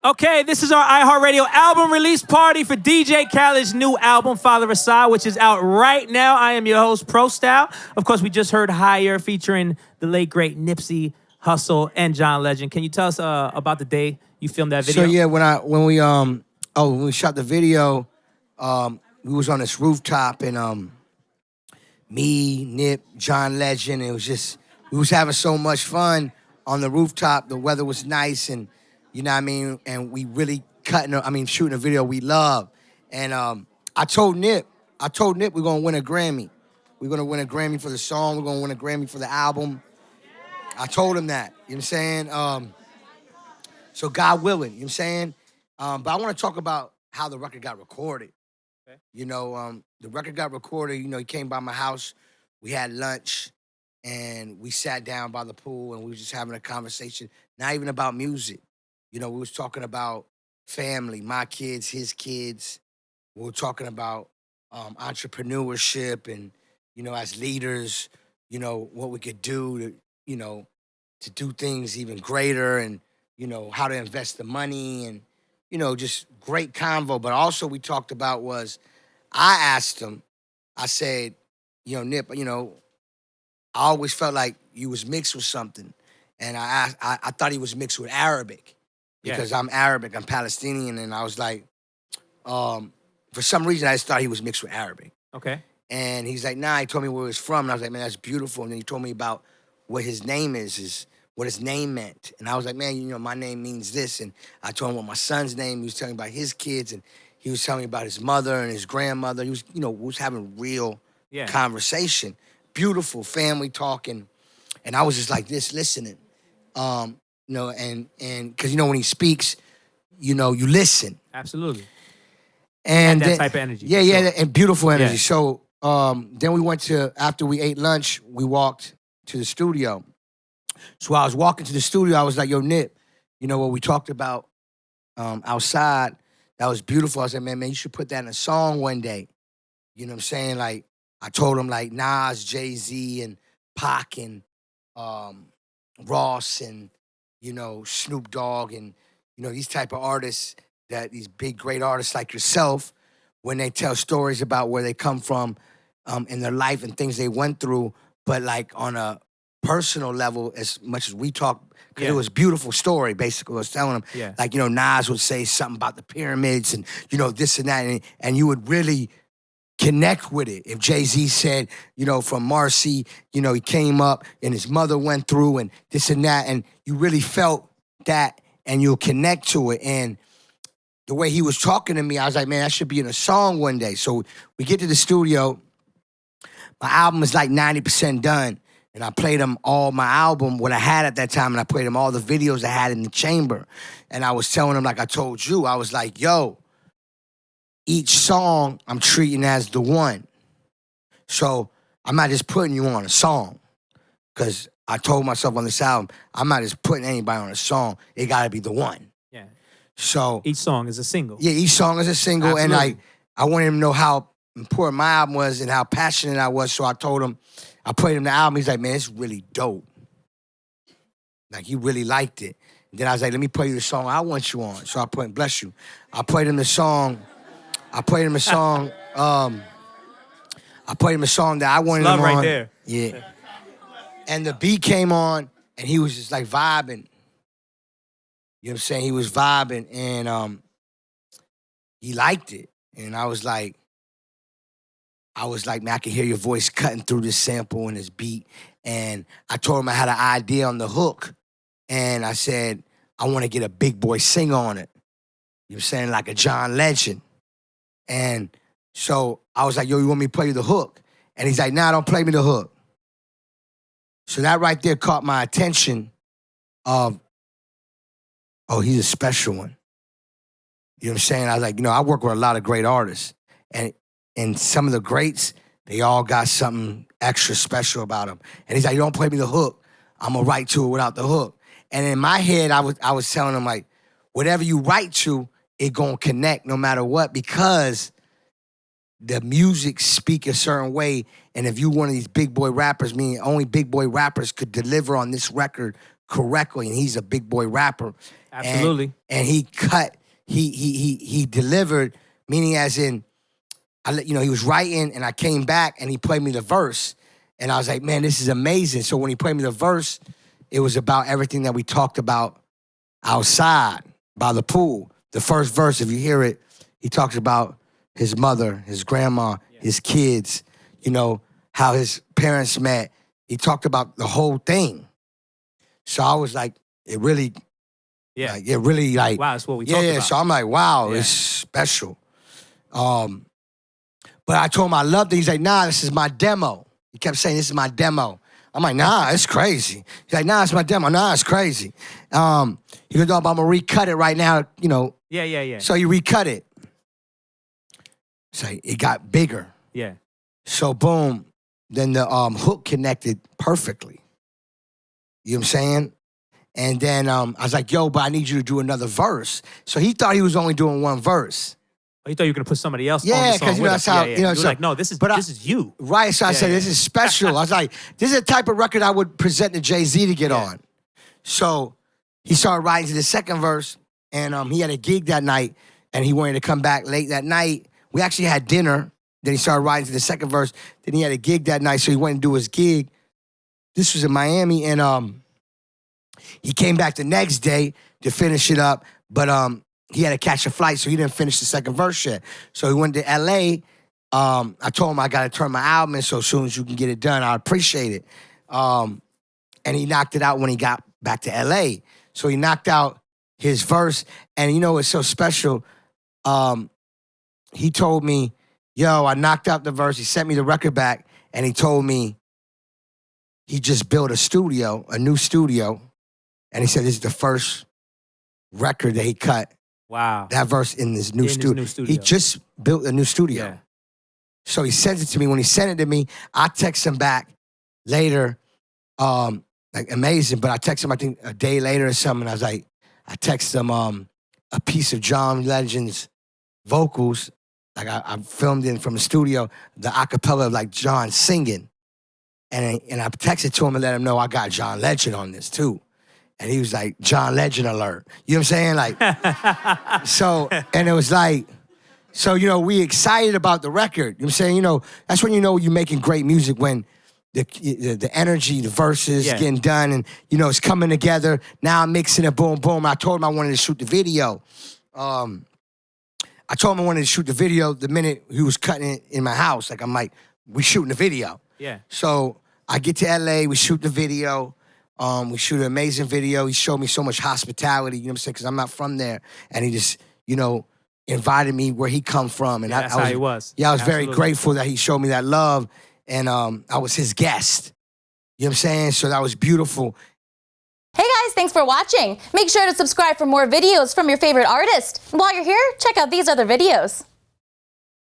Okay, this is our iHeartRadio album release party for DJ Khaled's new album, Father Aside, which is out right now. I am your host, Prostyle. Of course, we just heard Higher featuring the late, great Nipsey Hussle and John Legend. Can you tell us about the day you filmed that video? So yeah, when we shot the video, we was on this rooftop and me, Nip, John Legend, it was just we was having so much fun on the rooftop. The weather was nice and you know what I mean, and we really shooting a video we love. And I told Nip we're gonna win a Grammy. We're gonna win a Grammy for the song, we're gonna win a Grammy for the album. I told him that, you know what I'm saying? So God willing, you know what I'm saying? But I want to talk about how the record got recorded. Okay. You know, the record got recorded, you know, he came by my house, we had lunch, and we sat down by the pool and we were just having a conversation, not even about music. You know, we was talking about family, my kids, his kids. We were talking about entrepreneurship and, you know, as leaders, you know, what we could do to, you know, to do things even greater and, you know, how to invest the money and, you know, just great convo. But also we talked about was, I asked him, I said, you know, Nip, you know, I always felt like you was mixed with something. And I thought he was mixed with Arabic because I'm Arabic, I'm Palestinian. And I was like, for some reason, I just thought he was mixed with Arabic. Okay. And he's like, nah, he told me where he was from. And I was like, man, that's beautiful. And then he told me about what his name is what his name meant. And I was like, man, you know, my name means this. And I told him what my son's name. He was telling me about his kids. And he was telling me about his mother and his grandmother. He was, you know, we was having real conversation. Beautiful family talking. And I was just like this, listening. You know, and because, you know, when he speaks, you know, you listen. Absolutely. And that type of energy. Yeah, sure. and beautiful energy. Yeah. So then we went after we ate lunch, we walked to the studio. So while I was walking to the studio, I was like, yo, Nip, you know what we talked about outside, that was beautiful. I said, man, you should put that in a song one day. You know what I'm saying? Like, I told him like Nas, Jay-Z, and Pac, and Ross, and, you know, Snoop Dogg, and, you know, these type of artists, that these big, great artists like yourself, when they tell stories about where they come from in their life and things they went through, but like on a personal level, as much as we talk, because it was a beautiful story, basically. I was telling them, like, you know, Nas would say something about the pyramids and, you know, this and that, and you would really connect with it. If Jay-Z said, you know, from Marcy, you know, he came up and his mother went through and this and that, and you really felt that and you'll connect to it. And the way he was talking to me, I was like, man, that should be in a song one day. So we get to the studio. My album is like 90% done. And I played him all my album, what I had at that time, and I played him all the videos I had in the chamber. And I was telling him, like I told you, I was like, yo, each song I'm treating as the one. So I'm not just putting you on a song. Because I told myself on this album, I'm not just putting anybody on a song. It got to be the one. Yeah. So each song is a single. Yeah, each song is a single. Absolutely. And I wanted him to know how important my album was and how passionate I was. So I told him, I played him the album. He's like, man, it's really dope. Like, he really liked it. And then I was like, let me play you the song I want you on. So I played, bless you. I played him the song. I played him a song that I wanted Love him on. right there. Yeah. And the beat came on, and he was just like vibing. You know what I'm saying? He was vibing, and he liked it. And I was like, man, I can hear your voice cutting through this sample and this beat. And I told him I had an idea on the hook. And I said, I want to get a big boy sing on it. You know what I'm saying? Like a John Legend. And so I was like, yo, you want me to play you the hook? And he's like, nah, don't play me the hook. So that right there caught my attention of, oh, he's a special one. You know what I'm saying? I was like, you know, I work with a lot of great artists. And some of the greats, they all got something extra special about them. And he's like, don't play me the hook. I'm going to write to it without the hook. And in my head, I was telling him, like, whatever you write to, it going to connect no matter what, because the music speak a certain way. And if you one of these big boy rappers, meaning only big boy rappers could deliver on this record correctly, and he's a big boy rapper. Absolutely. And he cut, he delivered, meaning as in, he was writing, and I came back, and he played me the verse, and I was like, man, this is amazing. So when he played me the verse, it was about everything that we talked about outside by the pool. The first verse, if you hear it, he talks about his mother, his grandma, his kids, how his parents met. He talked about the whole thing. So I was like, it really, wow, that's what we talked about. Yeah, so I'm like, wow, it's special. But I told him I loved it. He's like, nah, this is my demo. He kept saying, this is my demo. I'm like, nah, it's crazy. He's like, nah, it's my demo. Nah, it's crazy. He goes, no, but I'm going to recut it right now, Yeah. So he recut it. So it got bigger. Yeah. So boom, then the hook connected perfectly. You know what I'm saying? And then I was like, yo, but I need you to do another verse. So he thought he was only doing one verse. Oh, you thought you were going to put somebody else on the song because with that's us. how, You were so, like, no, this is you. Right, so I said, this is special. I was like, this is the type of record I would present to Jay-Z to get on. So he started writing to the second verse, and he had a gig that night, and he wanted to come back late that night. We actually had dinner. Then he started writing to the second verse. Then he had a gig that night, so he went and do his gig. This was in Miami, and he came back the next day to finish it up, but he had to catch a flight, so he didn't finish the second verse yet. So he went to L.A. I told him I got to turn my album in, so as soon as you can get it done, I appreciate it. And he knocked it out when he got back to L.A. So he knocked out his verse, and it's so special. He told me, yo, I knocked out the verse. He sent me the record back, and he told me he just built a new studio, and he said this is the first record that he cut. Wow. That verse in this new studio. He just built a new studio. Yeah. So he sent it to me. When he sent it to me, I text him back later, amazing, but I text him, I think, a day later or something. I was like, I text him a piece of John Legend's vocals. Like I filmed in from the studio, the acapella of like John singing. And I texted to him and let him know I got John Legend on this too. And he was like, John Legend alert. You know what I'm saying? Like, so, and it was like, so, we excited about the record. You know what I'm saying? That's when you're making great music, when the energy, the verses getting done, and, it's coming together. Now I'm mixing it, boom, boom. I told him I wanted to shoot the video. I told him I wanted to shoot the video the minute he was cutting it in my house. Like, I'm like, we shooting the video. Yeah. So I get to LA, we shoot the video. We shoot an amazing video. He showed me so much hospitality, you know what I'm saying? Because I'm not from there. And he just, invited me where he come from. And that's how he was. Yeah, I was very grateful that he showed me that love. And I was his guest. You know what I'm saying? So that was beautiful. Hey guys, thanks for watching. Make sure to subscribe for more videos from your favorite artist. And while you're here, check out these other videos.